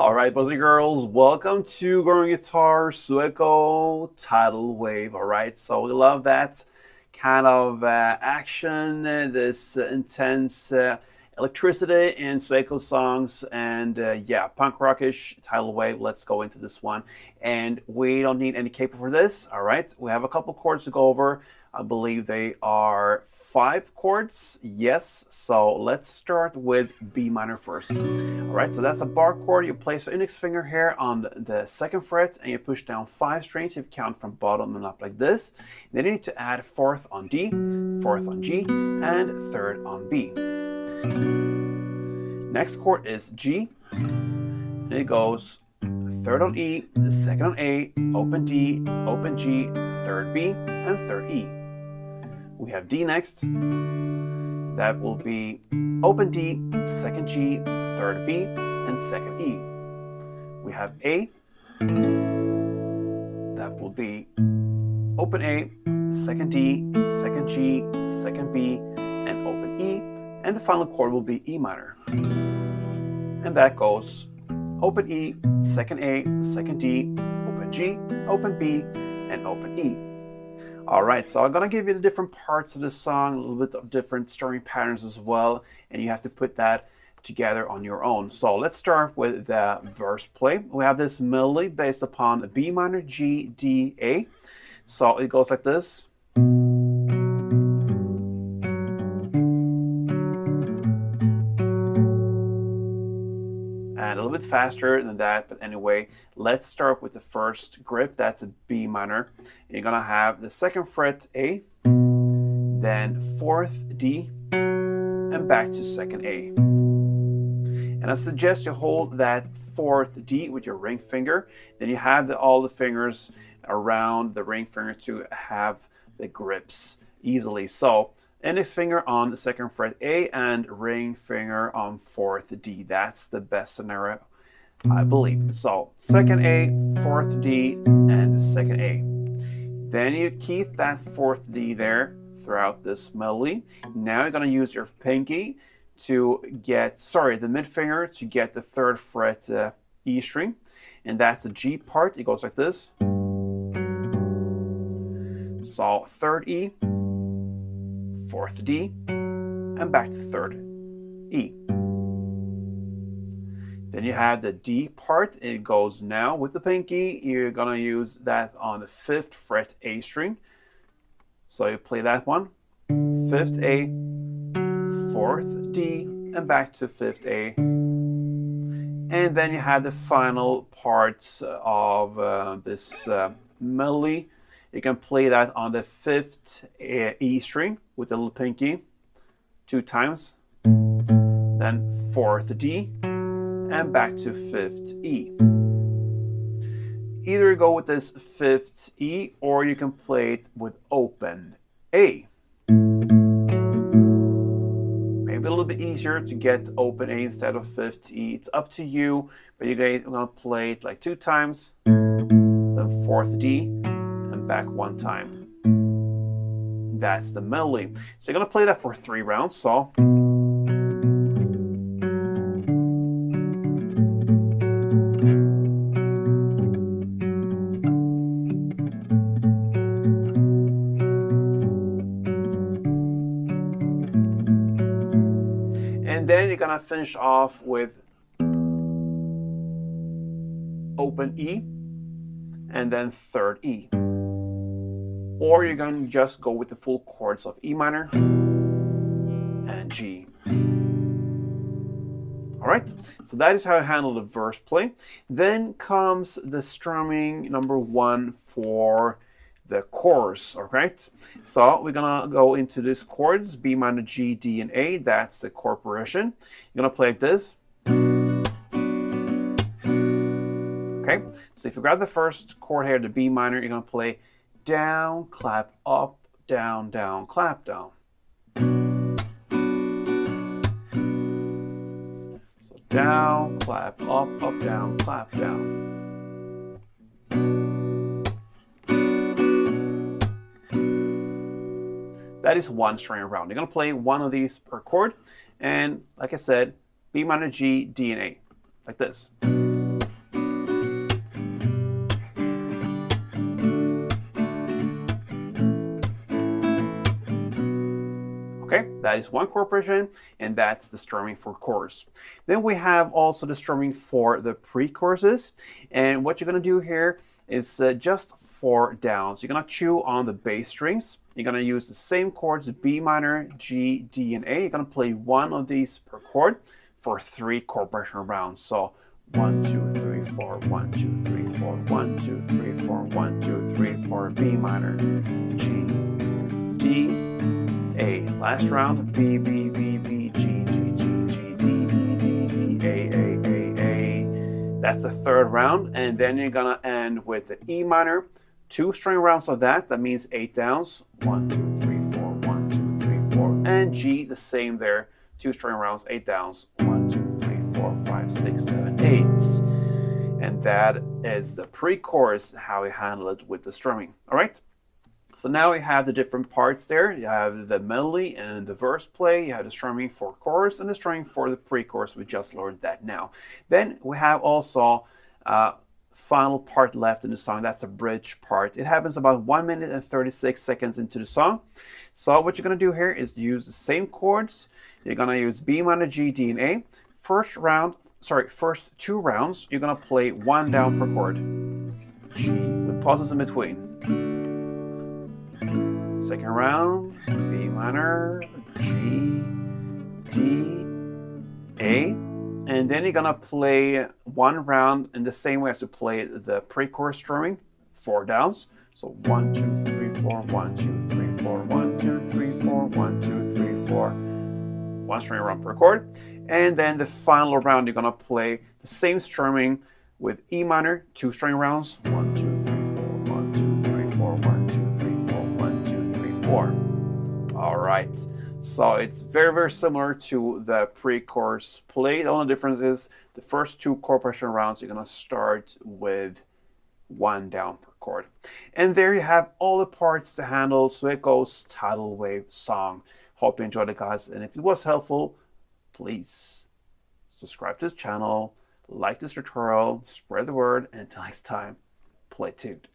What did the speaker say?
All right, boys and girls, welcome to Growing Guitar Sueco Tidal Wave. All right, so we love that kind of action, this intense electricity in Sueco songs, and yeah, punk rockish Tidal Wave. Let's go into this one, and we don't need any capo for this. All right, we have a couple chords to go over. I believe they are 5 chords. Yes, so let's start with B minor first. All right, so that's a bar chord. You place your index finger here on the 2nd fret and you push down 5 strings. You count from bottom and up like this. Then you need to add 4th on D, 4th on G, and 3rd on B. Next chord is G, and it goes 3rd on E, 2nd on A, open D, open G, 3rd B, and 3rd E. We have D next. That will be open D, 2nd G, 3rd B, and 2nd E. We have A. That will be open A, 2nd D, 2nd G, 2nd B, and open E. And the final chord will be E minor. And that goes open E, 2nd A, 2nd D, open G, open B, and open E. All right, so I'm going to give you the different parts of the song, a little bit of different strumming patterns as well, and you have to put that together on your own. So let's start with the verse play. We have this melody based upon B minor, G, D, A. So it goes like this. And a little bit faster than that, but anyway, let's start with the first grip. That's a B minor. You're gonna have the 2nd fret A, then 4th D, and back to 2nd A. And I suggest you hold that 4th D with your ring finger. Then you have all the fingers around the ring finger to have the grips easily. So index finger on the 2nd fret A and ring finger on 4th D. That's the best scenario, I believe. So 2nd A, 4th D, and 2nd A. Then you keep that 4th D there throughout this melody. Now you're going to use your pinky to get, the mid finger to get the 3rd fret E string. And that's the G part. It goes like this. So 3rd E, 4th D, and back to 3rd E. Then you have the D part. It goes now with the pinky. You're gonna use that on the 5th fret A string. So you play that one. 5th A, 4th D, and back to 5th A. And then you have the final parts of this melody. You can play that on the 5th E string with the little pinky 2 times, then 4th D, and back to 5th E. Either go with this 5th E or you can play it with open A. Maybe a little bit easier to get open A instead of 5th E. It's up to you, but you're going to play it like 2 times, then 4th D, back 1 time. That's the melody. So you're going to play that for 3 rounds. So and then you're going to finish off with open E and then 3rd E. Or you're going to just go with the full chords of E minor and G. All right, so that is how I handle the verse play. Then comes the strumming number 1 for the chorus, all right? So we're gonna go into these chords, B minor, G, D, and A. That's the chord progression. You're gonna play like this. Okay, so if you grab the first chord here, the B minor, you're gonna play down, clap, up, down, down, clap, down. So down, clap, up, down, clap, down. That is 1 string around. You're going to play 1 of these per chord. And like I said, B minor, G, D, and A. Like this. That is one chord progression, and that's the strumming for chorus. Then we have also the strumming for the pre-choruses. And what you're going to do here is just 4 downs. You're going to chew on the bass strings. You're going to use the same chords, B minor, G, D, and A. You're going to play one of these per chord for 3 chord progression rounds. So 1, 2, 3, 4, 1, 2, 3, 4, 1, 2, 3, 4, 1, 2, 3, 4, B minor, G, D, A. Last round, B, B, B, B, G, G, G, G, D, D, D, D, A, A, A, A. That's the third round, and then you're gonna end with the E minor, 2 string rounds of that. That means 8 downs. 1, 2, 3, 4, 1, 2, 3, 4, and G the same there. 2 string rounds, 8 downs. 1, 2, 3, 4, 5, 6, 7, 8. And that is the pre-chorus, how we handle it with the strumming. All right. So now we have the different parts there. You have the melody and the verse play. You have the strumming for chorus and the strumming for the pre-chorus. We just learned that now. Then we have also final part left in the song. That's a bridge part. It happens about 1 minute and 36 seconds into the song. So what you're going to do here is use the same chords. You're going to use B minor, G, D, and A. First 2 rounds, you're going to play 1 down per chord. G with pauses in between. Second round, B minor, G, D, A. And then you're gonna play 1 round in the same way as you play the pre-chorus strumming, 4 downs. So 1, 2, 3, 4, 1, 2, 3, 4, 1, 2, 3, 4, 1, 2, 3, 4. 1 string round per chord. And then the final round, you're gonna play the same strumming with E minor, 2 string rounds. 1, 2, 3, 4, 1, 2, 3, 4, 1, 2, 3, 4, 1, 2, 3, 4. All right. So it's very, very similar to the pre-chorus play. The only difference is the first 2 chord progression rounds, you're going to start with 1 down per chord. And there you have all the parts to handle Sueco's Tidal Wave song. Hope you enjoyed it, guys. And if it was helpful, please subscribe to this channel, like this tutorial, spread the word, and until next time, play tuned.